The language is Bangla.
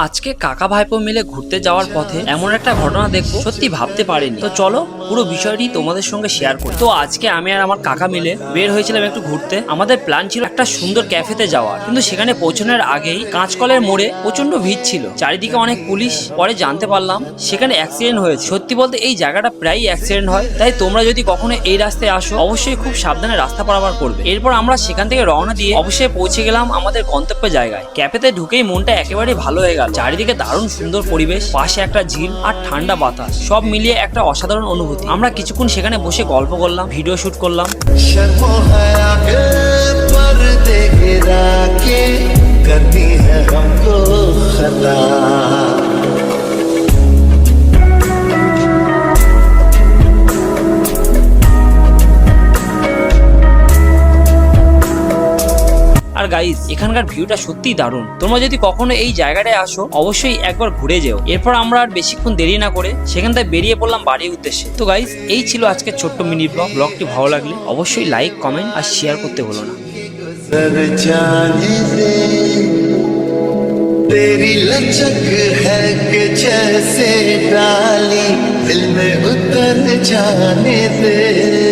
আজকে কাকা ভাইপো মিলে ঘুরতে যাওয়ার পথে এমন একটা ঘটনা দেখবো সত্যি ভাবতে পারিনি। তো চলো পুরো বিষয়টি তোমাদের সঙ্গে শেয়ার করি। তো আজকে আমি আর আমার কাকা মিলে বের হয়েছিলাম একটু ঘুরতে। আমাদের প্ল্যান ছিল একটা সুন্দর ক্যাফেতে যাওয়ার, কিন্তু সেখানে পৌঁছানোর আগেই কাঁচকলের মোড়ে প্রচন্ড ভিড় ছিল, চারিদিকে অনেক পুলিশ। পরে জানতে পারলাম সেখানে অ্যাক্সিডেন্ট হয়েছে। সত্যি বলতে এই জায়গাটা প্রায় অ্যাক্সিডেন্ট হয়, তাই তোমরা যদি কখনো এই রাস্তায় আসো অবশ্যই খুব সাবধানে রাস্তা পারাপার করবে। এরপর আমরা সেখান থেকে রওনা দিয়ে অবশ্যই পৌঁছে গেলাম আমাদের গন্তব্য জায়গায়। ক্যাফেতে ঢুকেই মনটা একেবারে ভালো হয়ে গেল। চারিদিকে দারুণ সুন্দর পরিবেশ, পাশে একটা ঝিল আর ঠান্ডা বাতাস, সব মিলিয়ে একটা অসাধারণ অনুভূতি। আমরা কিছুক্ষণ সেখানে বসে গল্প করলাম, ভিডিও শুট করলাম। আর গাইস, এখানকার ভিউটা সত্যিই দারুণ। তোমরা যদি কখনো এই জায়গাটায় আসো অবশ্যই একবার ঘুরে যেও। এরপর আমরা আর বেশিক্ষণ দেরি না করে সেখান থেকে বেরিয়ে পড়লাম বাড়ির উদ্দেশ্যে। তো গাইস, এই ছিল আজকের ছোট্ট মিনি ব্লগ। ব্লগটি ভালো লাগলে অবশ্যই লাইক, কমেন্ট আর শেয়ার করতে ভুলো না। तेरी लचक है कि जैसे डाली दिल में उतर जाने दे।